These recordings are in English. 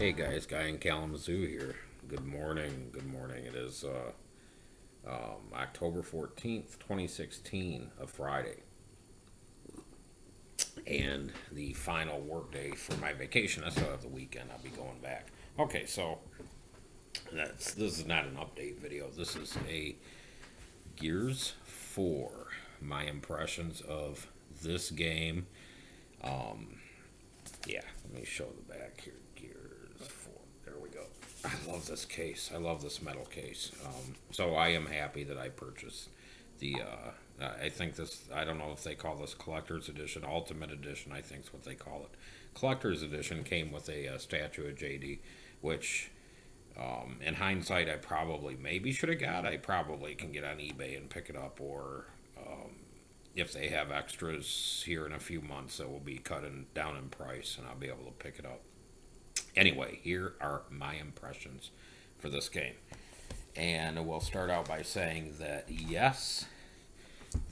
Hey guys, Guy in Kalamazoo here. Good morning. Good morning. It is October 14th, 2016, a Friday, and the final work day for my vacation. I still have the weekend. I'll be going back. Okay, so this is not an update video. This is a Gears 4. My impressions of this game. Um, yeah, let me show the back here. Gears 4. There we go. I love this case. I love this metal case. So I am happy that I purchased the. I think this. I don't know if they call this collector's edition, ultimate edition. I think is what they call it. Collector's edition came with a statue of JD, which, in hindsight, I probably maybe should have got. I probably can get on eBay and pick it up, or if they have extras here in a few months, it will be cutting down in price, and I'll be able to pick it up. Anyway, here are my impressions for this game. And we'll start out by saying that yes,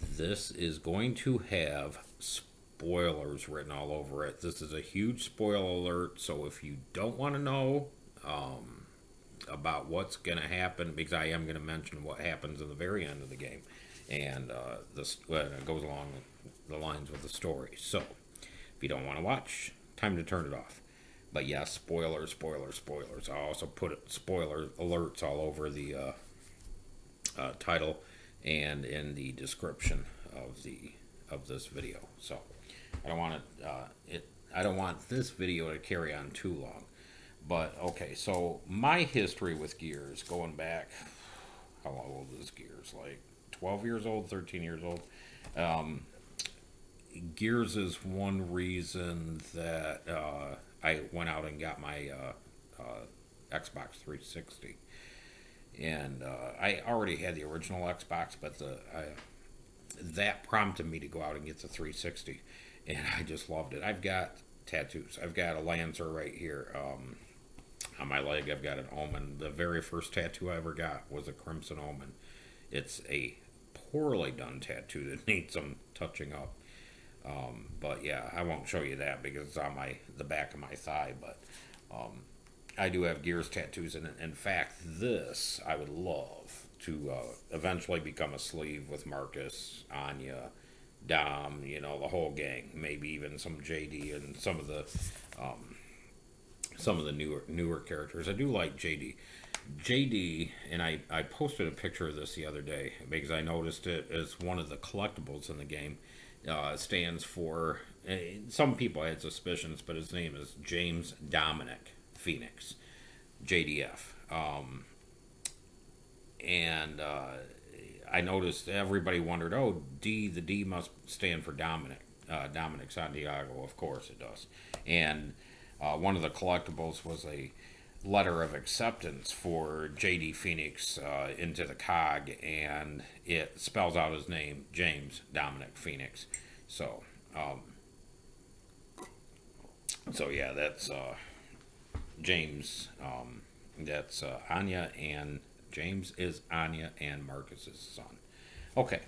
this is going to have spoilers written all over it. This is a huge spoiler alert, so if you don't want to know about what's going to happen, because I am going to mention what happens in the very end of the game, and it goes along the lines with the story. So, if you don't want to watch, time to turn it off. But yeah, spoilers, spoilers, spoilers. I also put spoiler alerts all over the title and in the description of this video. So I don't want I don't want this video to carry on too long. But okay, so my history with Gears going back, how old is Gears? Like 12 years old, 13 years old. Um, Gears is one reason that I went out and got my Xbox 360, and I already had the original Xbox, but that prompted me to go out and get the 360, and I just loved it. I've got tattoos. I've got a Lancer right here on my leg. I've got an Omen. The very first tattoo I ever got was a Crimson Omen. It's a poorly done tattoo that needs some touching up. But yeah, I won't show you that because it's on the back of my thigh. But I do have Gears tattoos, and in fact, this I would love to eventually become a sleeve with Marcus, Anya, Dom, the whole gang. Maybe even some JD and some of the newer characters. I do like JD. JD, and I posted a picture of this the other day because I noticed it as one of the collectibles in the game. Stands for, some people had suspicions, but his name is James Dominic Phoenix, JDF. And I noticed everybody wondered, oh, the D must stand for Dominic. Dominic Santiago, of course it does. And one of the collectibles was a letter of acceptance for JD Phoenix into the COG, and it spells out his name, James Dominic Phoenix. So, yeah, that's James. That's Anya, and James is Anya and Marcus's son. Okay.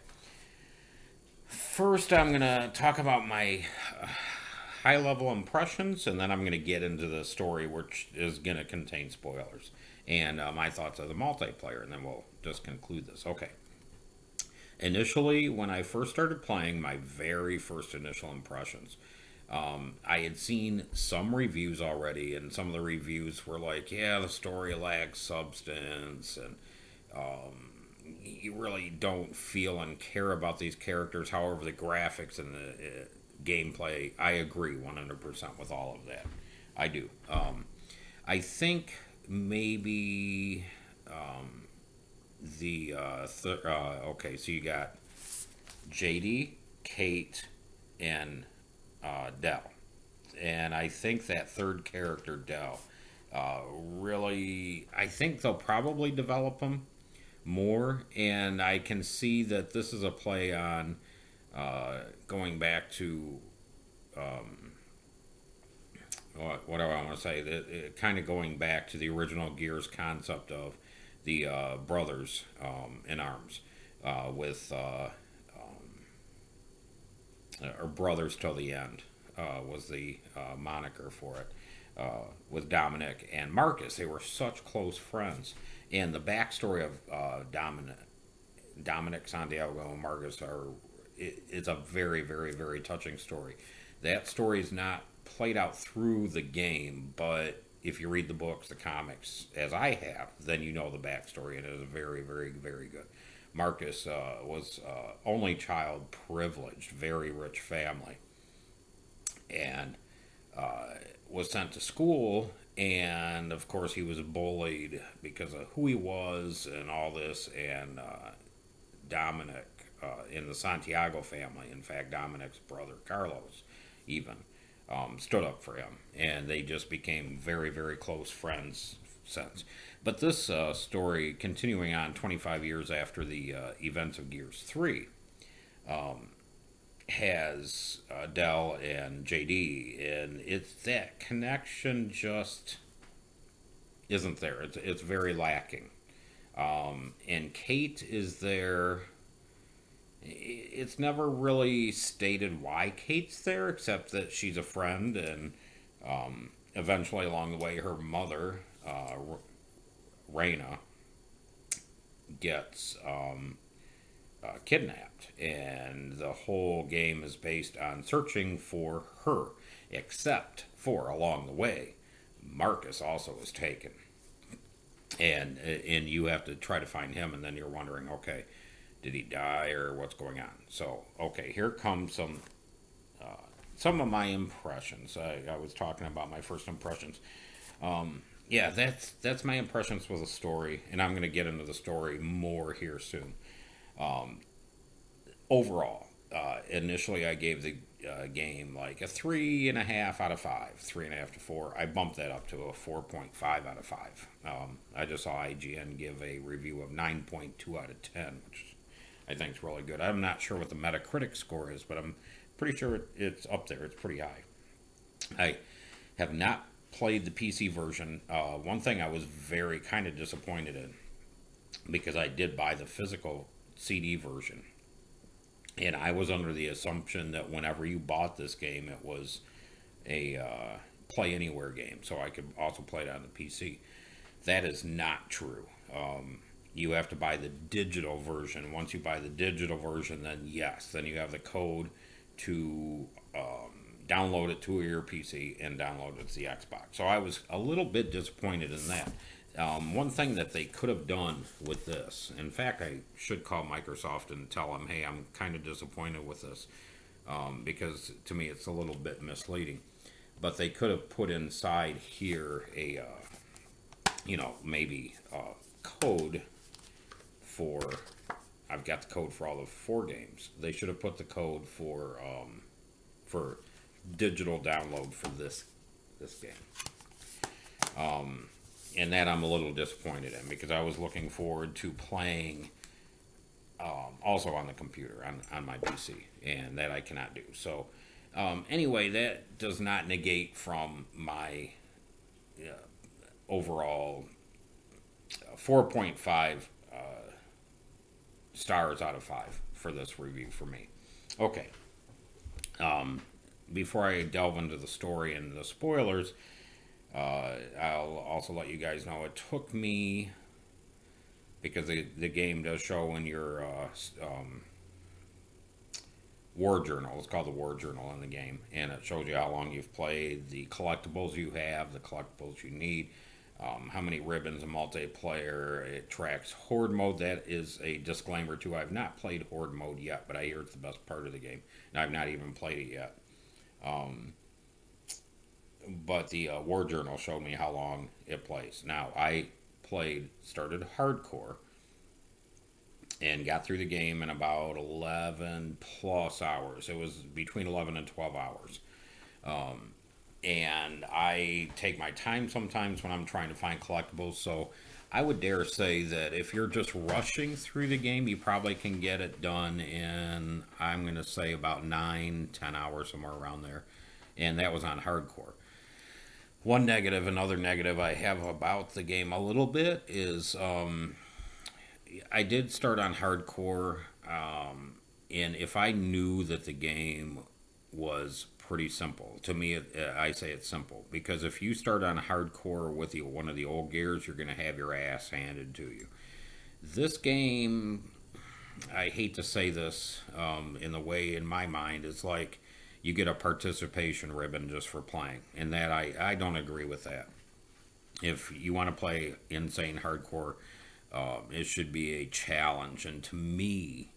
First, I'm gonna talk about my high level impressions, and then I'm going to get into the story, which is going to contain spoilers, and my thoughts of the multiplayer, and then we'll just conclude this. Okay. Initially, when I first started playing, my very first initial impressions, I had seen some reviews already, and some of the reviews were like, yeah, the story lacks substance, and you really don't feel and care about these characters. However, the graphics and the gameplay, I agree 100% with all of that. I do. I think maybe okay, so you got JD, Kate, and Dell. And I think that third character, Dell, really, I think they'll probably develop him more. And I can see that this is a play on going back to what do I want to say? Kind of going back to the original Gears concept of the brothers in arms with or brothers till the end was the moniker for it. with Dominic and Marcus. They were such close friends, and the backstory of Dominic Santiago and Marcus it's a very, very, very touching story. That story is not played out through the game, but if you read the books, the comics, as I have, then you know the backstory, and it is very, very, very good. Marcus was only child, privileged, very rich family, and was sent to school. And of course, he was bullied because of who he was and all this. And Dominic in the Santiago family, in fact, Dominic's brother Carlos, even stood up for him, and they just became very, very close friends since. But this story, continuing on 25 years after the events of Gears 3, has Dell and JD, and it's that connection just isn't there. It's very lacking. And Kate is there. It's never really stated why Kate's there, except that she's a friend, and eventually along the way, her mother, Raina, gets kidnapped, and the whole game is based on searching for her. Except for along the way, Marcus also is taken, and you have to try to find him, and then you're wondering, okay, did he die or what's going on? So okay, here comes some of my impressions. I was talking about my first impressions. Yeah, that's my impressions with the story, and I'm going to get into the story more here soon. Overall, initially I gave the game like a 3.5 out of 5, 3.5 to 4. I bumped that up to a 4.5 out of 5. I just saw IGN give a review of 9.2 out of 10, which I think is really good. I'm not sure what the Metacritic score is, but I'm pretty sure it's up there. It's pretty high. I have not played the PC version. One thing I was very kind of disappointed in, because I did buy the physical CD version, and I was under the assumption that whenever you bought this game, it was a play anywhere game, so I could also play it on the PC. That is not true. You have to buy the digital version. Once you buy the digital version, then yes, then you have the code to download it to your PC and download it to the Xbox. So I was a little bit disappointed in that. One thing that they could have done with this, in fact, I should call Microsoft and tell them, hey, I'm kind of disappointed with this, because to me it's a little bit misleading. But they could have put inside here a, maybe code for. I've got the code for all the 4 games. They should have put the code for digital download for this game. And that I'm a little disappointed in, because I was looking forward to playing also on the computer, on my PC, and that I cannot do. So anyway, that does not negate from my overall 4.5 stars out of 5 for this review for me. Okay. Before I delve into the story and the spoilers, I'll also let you guys know it took me, because the game does show in your war journal. It's called the war journal in the game, and it shows you how long you've played, the collectibles you have, the collectibles you need, how many ribbons in multiplayer. It tracks horde mode. That is a disclaimer too. I've not played horde mode yet, but I hear it's the best part of the game, and I've not even played it yet. But the war journal showed me how long it plays. Now, I started hardcore, and got through the game in about 11 plus hours. It was between 11 and 12 hours. And I take my time sometimes when I'm trying to find collectibles, so I would dare say that if you're just rushing through the game, you probably can get it done in, I'm going to say, about 9-10 hours, somewhere around there. And that was on hardcore. Another negative I have about the game a little bit is I did start on hardcore, and if I knew that the game was pretty simple. To me, I say it's simple because if you start on hardcore with one of the old gears, you're going to have your ass handed to you. This game, I hate to say this in the way in my mind, it's like you get a participation ribbon just for playing. And that I don't agree with that. If you want to play insane hardcore, it should be a challenge. And to me,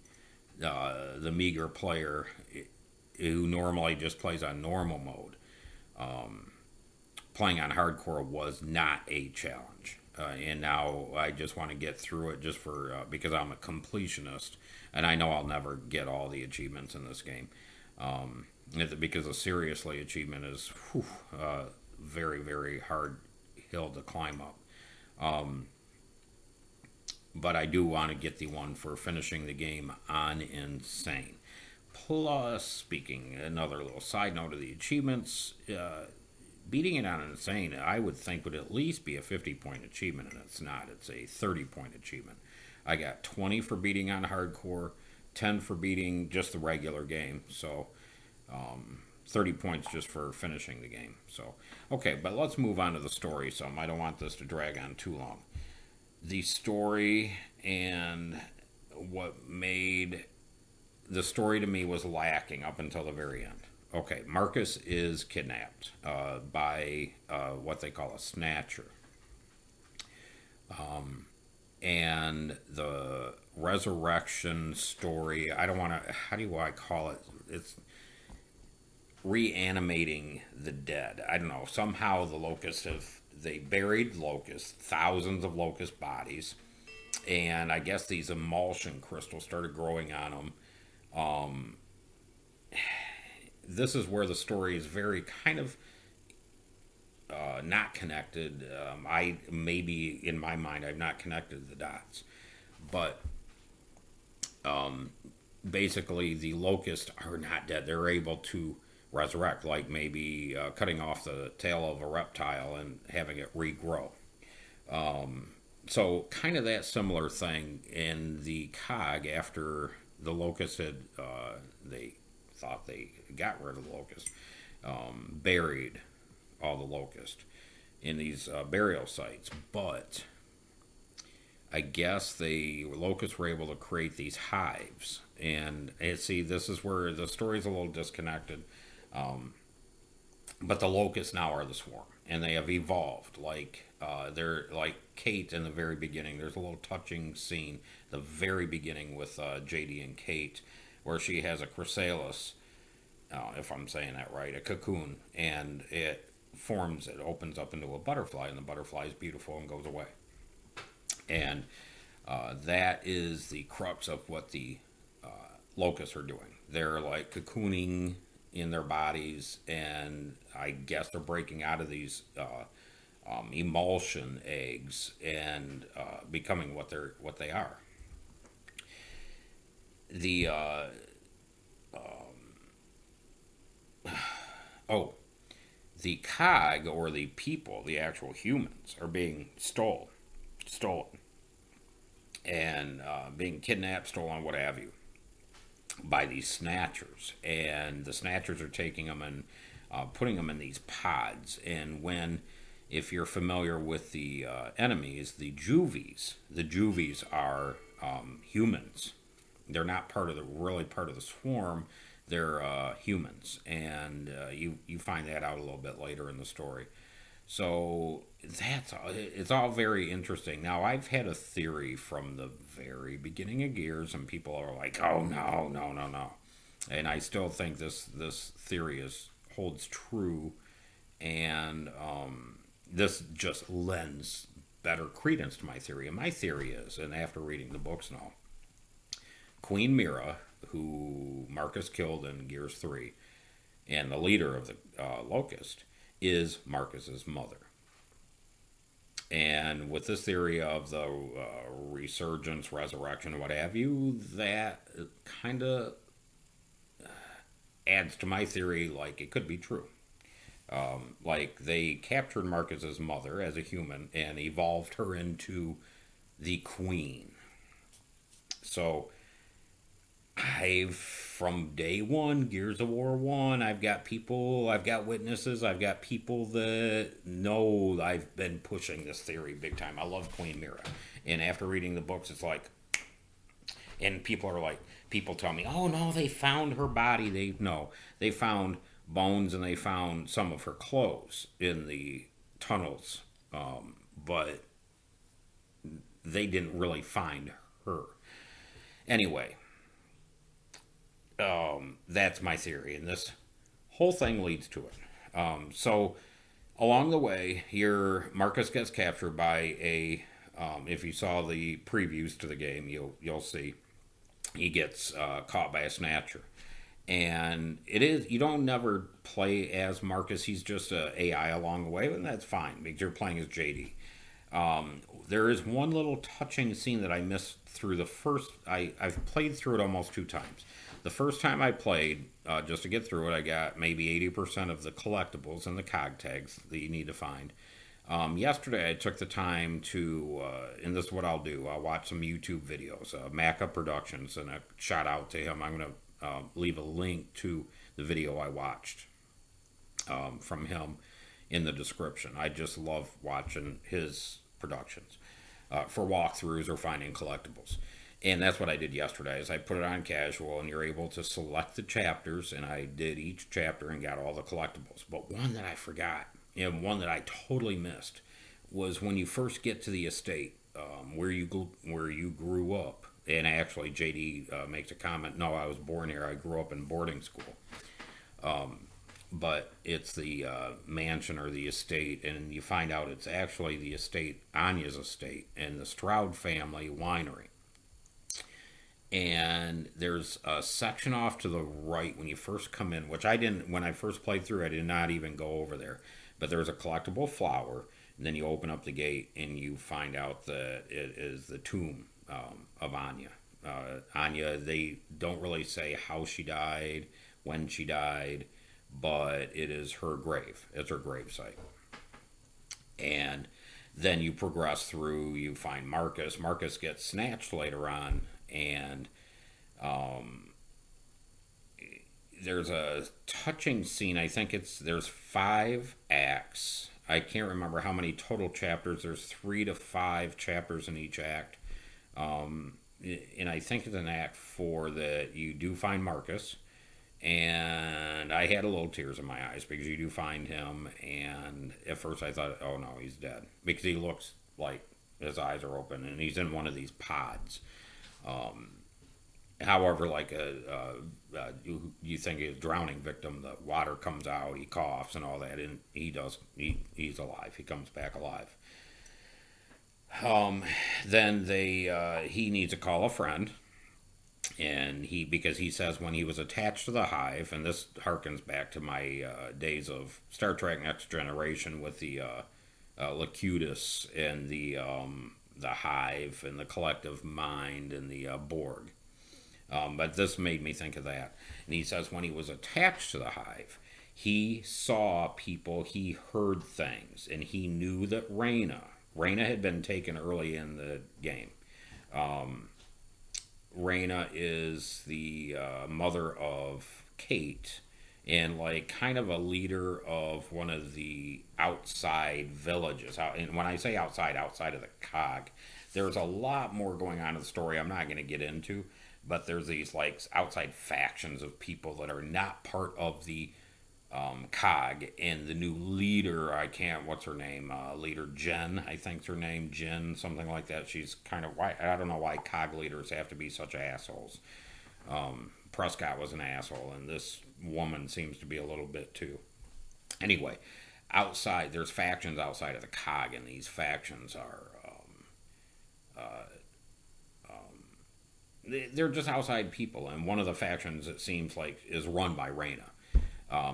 the meager player who normally just plays on normal mode, playing on hardcore was not a challenge. And now I just want to get through it just for because I'm a completionist, and I know I'll never get all the achievements in this game. Because a seriously achievement is very very hard hill to climb up. But I do want to get the one for finishing the game on insane. Plus, speaking another little side note of the achievements, beating it on insane, I would think would at least be a 50-point achievement, and it's not. It's a 30-point achievement. I got 20 for beating on hardcore, 10 for beating just the regular game. So 30 points just for finishing the game. So, okay, but let's move on to the story. I don't want this to drag on too long. The story and what made the story to me was lacking up until the very end. Okay, Marcus is kidnapped by what they call a snatcher. And the resurrection story, I don't want to, how do I call it? It's reanimating the dead. I don't know. Somehow the locusts they buried locusts, thousands of locust bodies. And I guess these emulsion crystals started growing on them. This is where the story is very kind of not connected. I maybe in my mind I've not connected the dots, but basically the locusts are not dead. They're able to resurrect, like maybe cutting off the tail of a reptile and having it regrow. So kind of that similar thing in the cog after the locust had they thought they got rid of the locust, buried all the locust in these burial sites, but I guess the locusts were able to create these hives, and see, this is where the story's a little disconnected. But the locusts now are the swarm, and they have evolved. Like they're like Kate in the very beginning. There's a little touching scene, the very beginning with JD and Kate, where she has a chrysalis, if I'm saying that right, a cocoon, and it opens up into a butterfly, and the butterfly is beautiful and goes away. And that is the crux of what the locusts are doing. They're like cocooning in their bodies, and I guess they're breaking out of these emulsion eggs and becoming what they are. The the cog, or the people, the actual humans, are being stolen, and being kidnapped, stolen, what have you, by these snatchers. And the snatchers are taking them and putting them in these pods. And if you're familiar with the enemies, the juvies are humans. They're not really part of the swarm. They're humans, and you find that out a little bit later in the story. So it's all very interesting. Now, I've had a theory from the very beginning of Gears, and people are like, "Oh no, no, no, no," and I still think this theory holds true, and this just lends better credence to my theory. And my theory is, and after reading the books and all, Queen Mira, who Marcus killed in Gears 3, and the leader of the Locust, is Marcus's mother. And with this theory of the resurgence, resurrection, what have you, that kind of adds to my theory, like it could be true. Like they captured Marcus's mother as a human and evolved her into the queen. So from day one, Gears of War 1, I've got people, I've got witnesses, I've got people that know I've been pushing this theory big time. I love Queen Mira. And after reading the books, it's like, and people are like, people tell me, oh no, they found her body. They found bones and they found some of her clothes in the tunnels. But they didn't really find her. Anyway, that's my theory, and this whole thing leads to it. So along the way, your Marcus gets captured by a. If you saw the previews to the game, you'll see he gets caught by a snatcher, and it is you don't never play as Marcus. He's just a AI along the way, and that's fine because you're playing as JD. There is one little touching scene that I missed through the first. I've played through it almost 2 times. The first time I played, just to get through it, I got maybe 80% of the collectibles and the cog tags that you need to find. Yesterday, I took the time to, and this is what I'll do. I'll watch some YouTube videos, Maca Productions, and a shout out to him. I'm going to leave a link to the video I watched from him in the description. I just love watching his productions for walkthroughs or finding collectibles. And that's what I did yesterday is I put it on casual and you're able to select the chapters, and I did each chapter and got all the collectibles. But one that I forgot, and one that I totally missed, was when you first get to the estate where you grew up. And actually, JD makes a comment. No, I was born here. I grew up in boarding school. But it's the mansion or the estate, and you find out it's actually the estate, Anya's estate, and the Stroud family winery. And there's a section off to the right when you first come in, which I didn't, when I first played through, I did not even go over there. But there's a collectible flower, and then you open up the gate and you find out that it is the tomb of Anya. Anya, they don't really say how she died, when she died, but it is her grave. It's her gravesite. And then you progress through, you find Marcus. Marcus gets snatched later on, and there's a touching scene. I think there's 5 acts. I can't remember how many total chapters. There's 3 to 5 chapters in each act. And I think it's an act 4 that you do find Marcus. And I had a little tears in my eyes because you do find him. And at first I thought, oh no, he's dead. Because he looks like his eyes are open and he's in one of these pods. However, like you think he's a drowning victim, the water comes out, he coughs and all that, and he's alive. He comes back alive. Then he needs to call a friend, and because he says when he was attached to the hive, and this harkens back to my days of Star Trek Next Generation with the Locutus and the hive and the collective mind and the Borg. But this made me think of that. And he says when he was attached to the hive, he saw people, he heard things, and he knew that Reyna had been taken early in the game. Reyna is the mother of Kate, and like kind of a leader of one of the outside villages. And when I say outside of the cog, there's a lot more going on in the story I'm not going to get into, but there's these like outside factions of people that are not part of the cog, and the new leader, what's her name, leader Jen, I think's her name, Jen, something like that. She's kind of, I don't know why cog leaders have to be such assholes. Prescott was an asshole, and this woman seems to be a little bit too. Anyway, there's factions outside of the cog, and these factions are they're just outside people, and one of the factions, it seems like, is run by Reyna.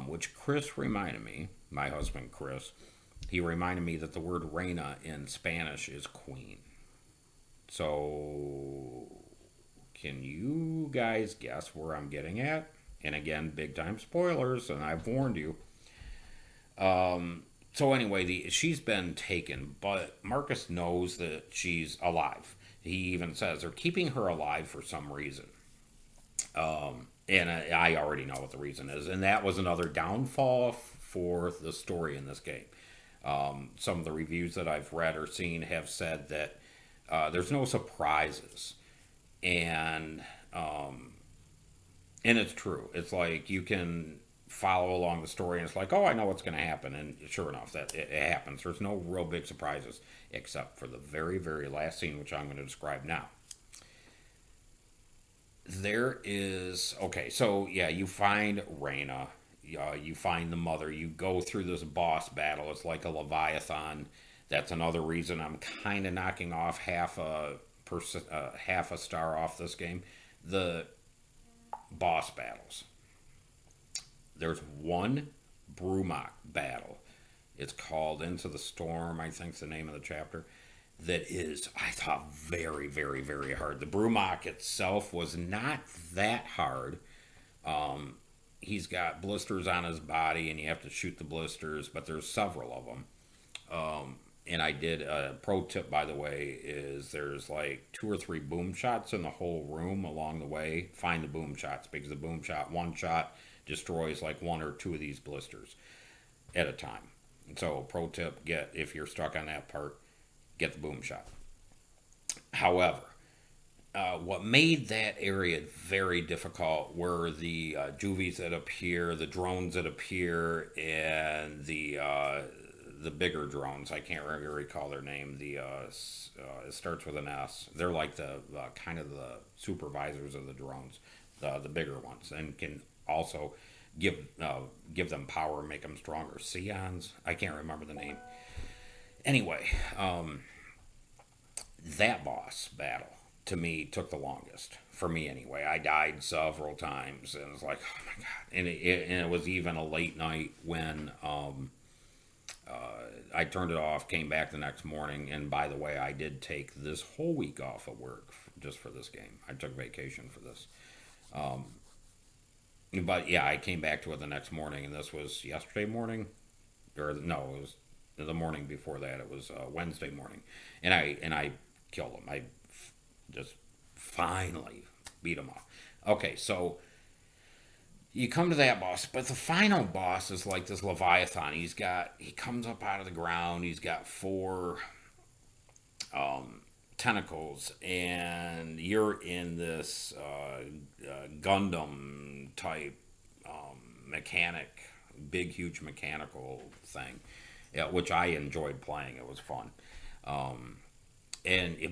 Which Chris reminded me, my husband Chris, he reminded me that the word reina in Spanish is queen. So, can you guys guess where I'm getting at? And again, big time spoilers, and I've warned you. So anyway, she's been taken, but Marcus knows that she's alive. He even says they're keeping her alive for some reason. And I already know what the reason is, and that was another downfall for the story in this game. Some of the reviews that I've read or seen have said that there's no surprises, and and it's true. It's like you can follow along the story, and it's like, oh, I know what's going to happen, and sure enough, that it happens. There's no real big surprises except for the very, very last scene, which I'm going to describe now. There is okay, so yeah, you find Reyna, you find the mother, you go through this boss battle. It's like a Leviathan. That's another reason I'm kind of knocking off half a star off this game. The boss battles. There's one Brumach battle. It's called Into the Storm, I think's the name of the chapter. That is, I thought, very, very, very hard. The Brumach itself was not that hard. He's got blisters on his body, and you have to shoot the blisters, but there's several of them. And I did a pro tip, by the way, is there's like 2 or 3 boom shots in the whole room along the way. Find the boom shots because the boom shot, one shot destroys like 1 or 2 of these blisters at a time. So pro tip, get if you're stuck on that part, get the boom shot. However, what made that area very difficult were the juvies that appear, the drones that appear, and the bigger drones. I can't really recall their name. It starts with an S. They're like the kind of the supervisors of the drones, the bigger ones, and can also give them power, make them stronger. Scions. I can't remember the name. Anyway, that boss battle to me took the longest for me anyway. I died several times, and it was like, oh my god! And it was even a late night when I turned it off, came back the next morning, and by the way, I did take this whole week off of work just for this game. I took vacation for this. But yeah, I came back to it the next morning, and this was yesterday morning, or no, it was the morning before that. It was Wednesday morning, and I killed him. I just finally beat him off. Okay, so you come to that boss, but the final boss is like this Leviathan. He comes up out of the ground. He's got 4 tentacles, and you're in this Gundam type mechanic, big, huge mechanical thing, yeah, which I enjoyed playing. It was fun.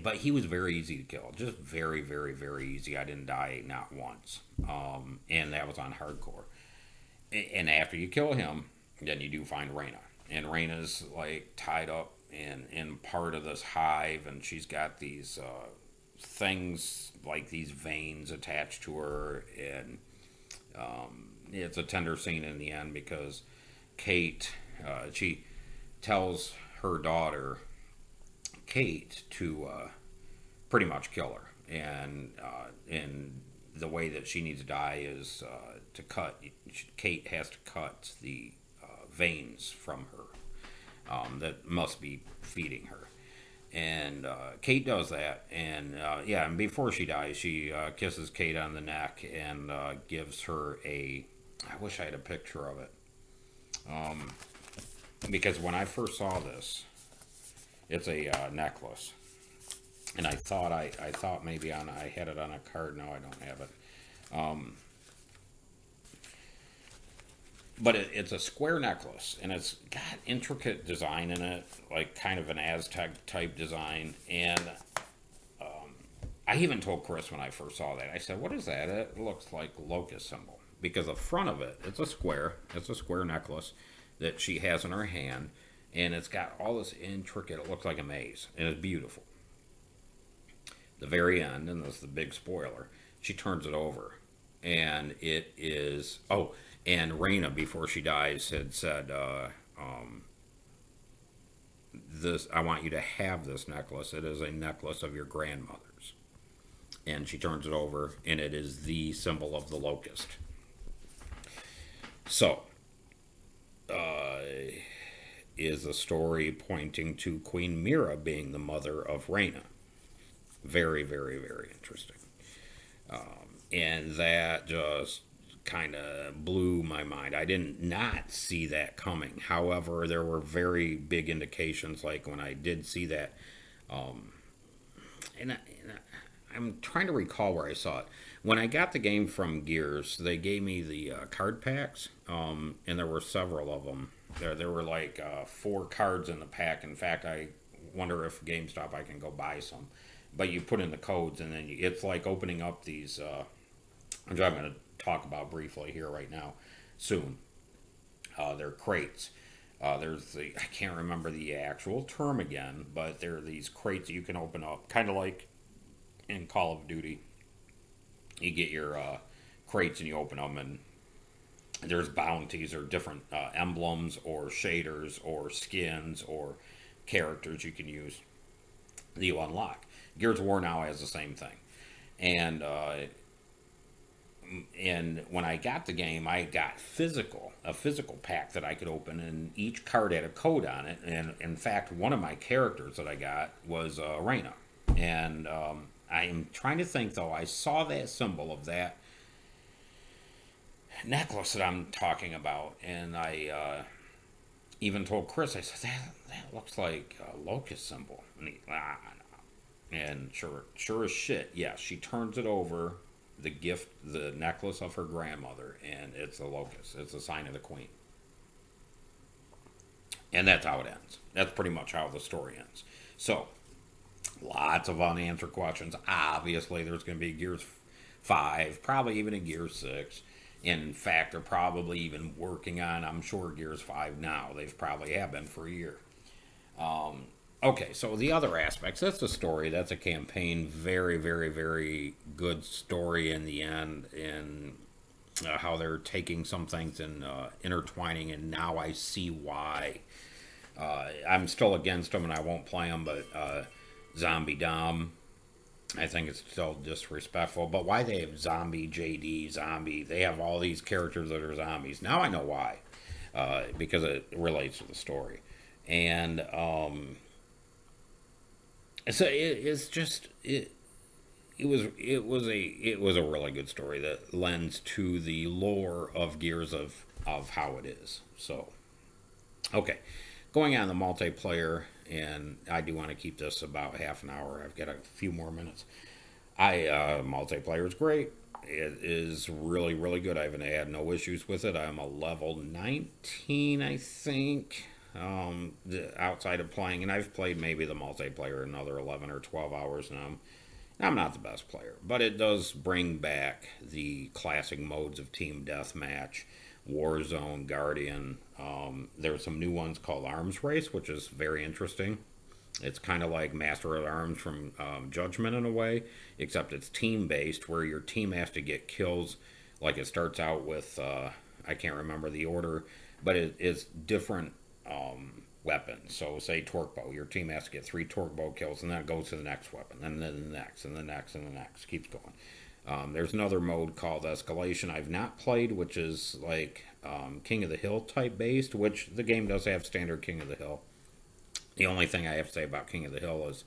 But he was very easy to kill, just very, very, very easy. I didn't die not once, and that was on hardcore. And after you kill him, then you do find Reyna, and Reyna's like tied up in part of this hive, and she's got these things like these veins attached to her, and it's a tender scene in the end because Kate, she tells her daughter Kate to pretty much kill her, and the way that she needs to die is to cut. Kate has to cut the veins from her that must be feeding her, and Kate does that, and yeah, and before she dies, she kisses Kate on the neck and gives her a. I wish I had a picture of it, because when I first saw this, it's a necklace, and I thought maybe I had it on a card. No, I don't have it. But it's a square necklace, and it's got intricate design in it, like kind of an Aztec type design. And I even told Chris when I first saw that, I said, "What is that? It looks like locust symbol." Because the front of it, it's a square. It's a square necklace that she has in her hand, and it's got all this intricate. It looks like a maze, and it's beautiful. The very end, and this is the big spoiler. She turns it over, and it is and Reyna, before she dies, had said, "This, I want you to have this necklace. It is a necklace of your grandmother's." And she turns it over, and it is the symbol of the locust. So, uh, is a story pointing to Queen Mira being the mother of Reyna. Very, very, very interesting. And that just kind of blew my mind. I didn't not see that coming. However, there were very big indications, like when I did see that, I'm trying to recall where I saw it. When I got the game from Gears, they gave me the card packs, and there were several of them. There were like 4 cards in the pack. In fact, I wonder if GameStop I can go buy some. But you put in the codes, and then it's like opening up these. Which I'm going to talk about briefly here right now, soon. They're crates. There's the I can't remember the actual term again, but there are these crates that you can open up, kind of like in Call of Duty. You get your crates and you open them, and there's bounties or different emblems or shaders or skins or characters you can use that you unlock. Gears of War now has the same thing, and when I got the game, I got a physical pack that I could open, and each card had a code on it. And in fact, one of my characters that I got was Reyna, and I'm trying to think though. I saw that symbol of that necklace that I'm talking about, and I even told Chris, I said that looks like a locust symbol, and and sure as shit, yeah, she turns it over, the necklace of her grandmother, and it's a locust. It's a sign of the queen. And that's how it ends. That's pretty much how the story ends. So, lots of unanswered questions. Obviously, there's going to be Gears 5, probably even a Gears 6. In fact, they're probably even working on, I'm sure, Gears 5 now. They've probably have been for a year. Okay, so the other aspects, that's a story, that's a campaign, very, very, very good story in the end, and how they're taking some things and intertwining, and now I see why. I'm still against them and I won't play them, but Zombie Dom, I think it's still disrespectful. But why they have Zombie, JD, Zombie, they have all these characters that are zombies. Now I know why, because it relates to the story. And so it's just it was a really good story that lends to the lore of Gears of how it is. So okay, going on the multiplayer, and I do want to keep this about half an hour. I've got a few more minutes. Multiplayer is great. It is really really good. I haven't had no issues with it. I'm a level 19, I think. Outside of playing, and I've played maybe the multiplayer another 11 or 12 hours now. I'm not the best player, but it does bring back the classic modes of Team Deathmatch, Warzone, Guardian. There's some new ones called Arms Race, which is very interesting. It's kind of like Master of Arms from Judgment in a way, except it's team based, where your team has to get kills. Like it starts out with, I can't remember the order, but it's different weapons. So, say torque bow, your team has to get 3 torque bow kills, and then it goes to the next weapon, and then the next, and the next, and the next. Keeps going. There's another mode called Escalation I've not played, which is like King of the Hill type based, which the game does have standard King of the Hill. The only thing I have to say about King of the Hill is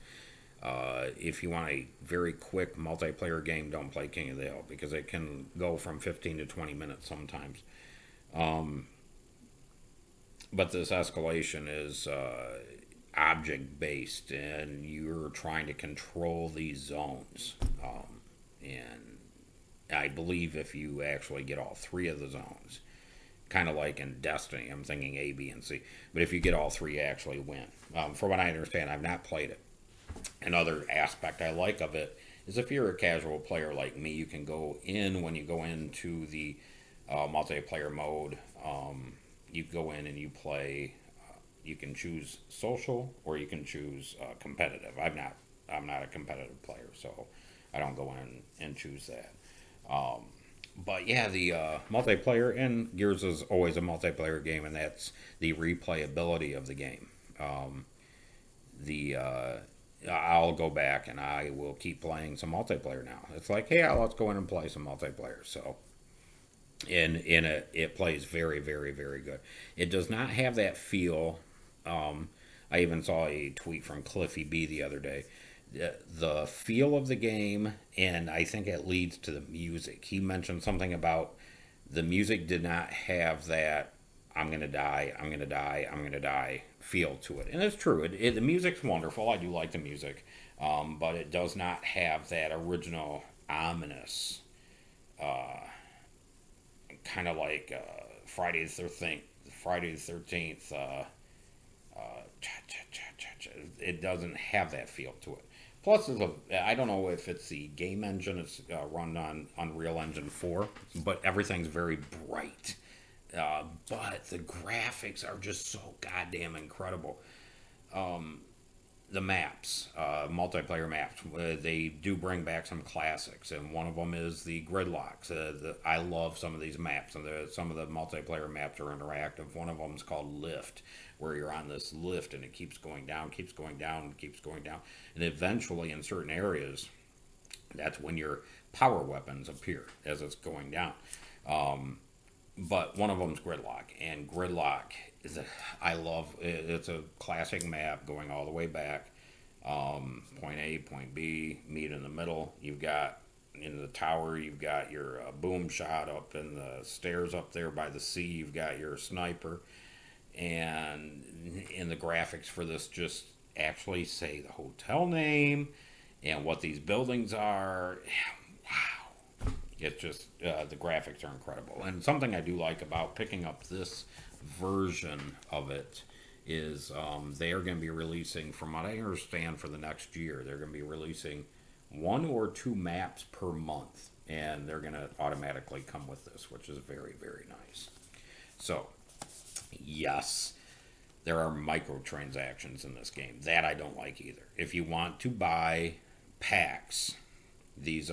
if you want a very quick multiplayer game, don't play King of the Hill, because it can go from 15 to 20 minutes sometimes. But this Escalation is object based, and you're trying to control these zones. And I believe if you actually get all 3 of the zones, kind of like in Destiny, I'm thinking A, B, and C. But if you get all 3, you actually win. From what I understand, I've not played it. Another aspect I like of it is if you're a casual player like me, you can go in when you go into the multiplayer mode. You go in and you play. You can choose social or you can choose competitive. I'm not a competitive player, so I don't go in and choose that. But yeah, the multiplayer, and Gears is always a multiplayer game, and that's the replayability of the game. The I'll go back and I will keep playing some multiplayer now. It's like, hey, let's go in and play some multiplayer. So, and it plays very, very, very good. It does not have that feel. I even saw a tweet from Cliffy B the other day the feel of the game, and I think it leads to the music. He mentioned something about the music did not have that I'm gonna die, I'm gonna die, I'm gonna die feel to it, and it's true. The music's wonderful. I do like the music, but it does not have that original ominous kind of like Friday the 13th. It doesn't have that feel to it. Plus, I don't know if it's the game engine. It's run on Unreal Engine 4, but everything's very bright. But the graphics are just so goddamn incredible. The maps, multiplayer maps, they do bring back some classics, and one of them is the gridlocks. I love some of these maps, and some of the multiplayer maps are interactive. One of them is called Lift, where you're on this lift and it keeps going down, keeps going down, keeps going down, and eventually in certain areas, that's when your power weapons appear as it's going down. But one of them's Gridlock, and Gridlock I love. It's a classic map going all the way back. Point A, point B, meet in the middle. You've got in the tower. You've got your boom shot up in the stairs up there by the sea. You've got your sniper, and in the graphics for this just actually say the hotel name and what these buildings are. Wow, it's just the graphics are incredible. And something I do like about picking up this version of it is they are going to be releasing, from what I understand, for the next year, they're going to be releasing 1 or 2 maps per month, and they're going to automatically come with this, which is very, very nice. So, yes, there are microtransactions in this game. That I don't like either. If you want to buy packs, these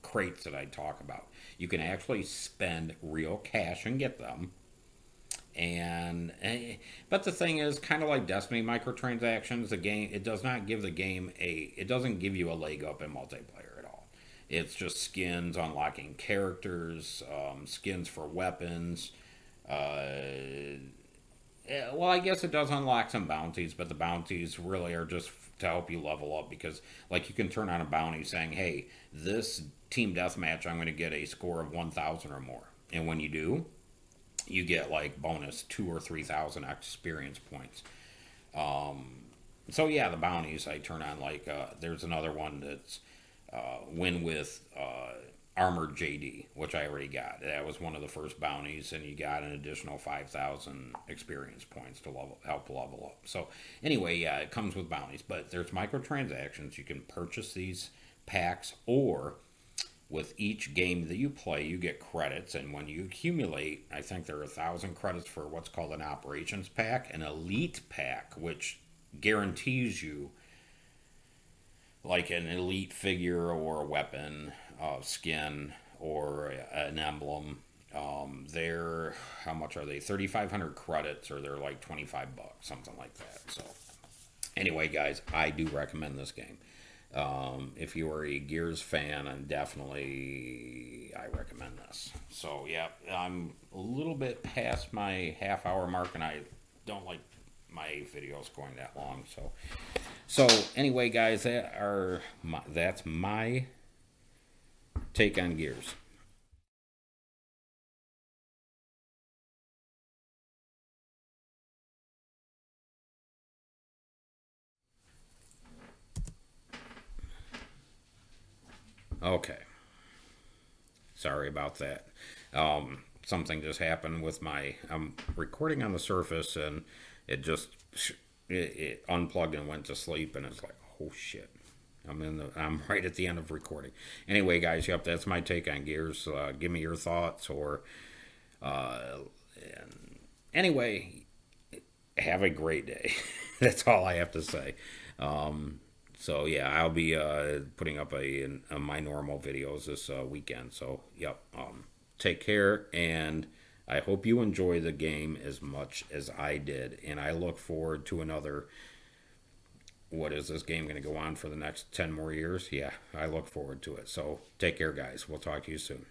crates that I talk about, you can actually spend real cash and get them. And but the thing is, kind of like Destiny microtransactions, the game, it does not give the game it doesn't give you a leg up in multiplayer at all. It's just skins, unlocking characters, skins for weapons. Well, I guess it does unlock some bounties, but the bounties really are just to help you level up, because like you can turn on a bounty saying, "Hey, this team deathmatch, I'm going to get a score of 1,000 or more," and when you do, you get like bonus 2 or 3 thousand experience points. So yeah, the bounties I turn on, like there's another one that's win with armored JD, which I already got. That was one of the first bounties, and you got an additional 5,000 experience points to help level up. So anyway, yeah, it comes with bounties, but there's microtransactions. You can purchase these packs, or with each game that you play, you get credits, and when you accumulate, I think there are 1,000 credits for what's called an operations pack, an elite pack, which guarantees you like an elite figure or a weapon, skin, or an emblem. They're, how much are they? 3,500 credits, or they're like $25, something like that. So, anyway, guys, I do recommend this game. If you are a Gears fan, I recommend this. So yeah, I'm a little bit past my half-hour mark, and I don't like my videos going that long. So anyway, guys, that's my take on Gears. Okay, sorry about that. Something just happened with I'm recording on the Surface, and it just it unplugged and went to sleep, and it's like, oh shit. I'm right at the end of recording. Anyway, guys, yep, that's my take on Gears. Give me your thoughts, or and anyway, have a great day. That's all I have to say. So yeah, I'll be putting up my normal videos this weekend. So yep, take care, and I hope you enjoy the game as much as I did, and I look forward to another. What is this game going to go on for the next 10 more years? Yeah, I look forward to it. So take care, guys. We'll talk to you soon.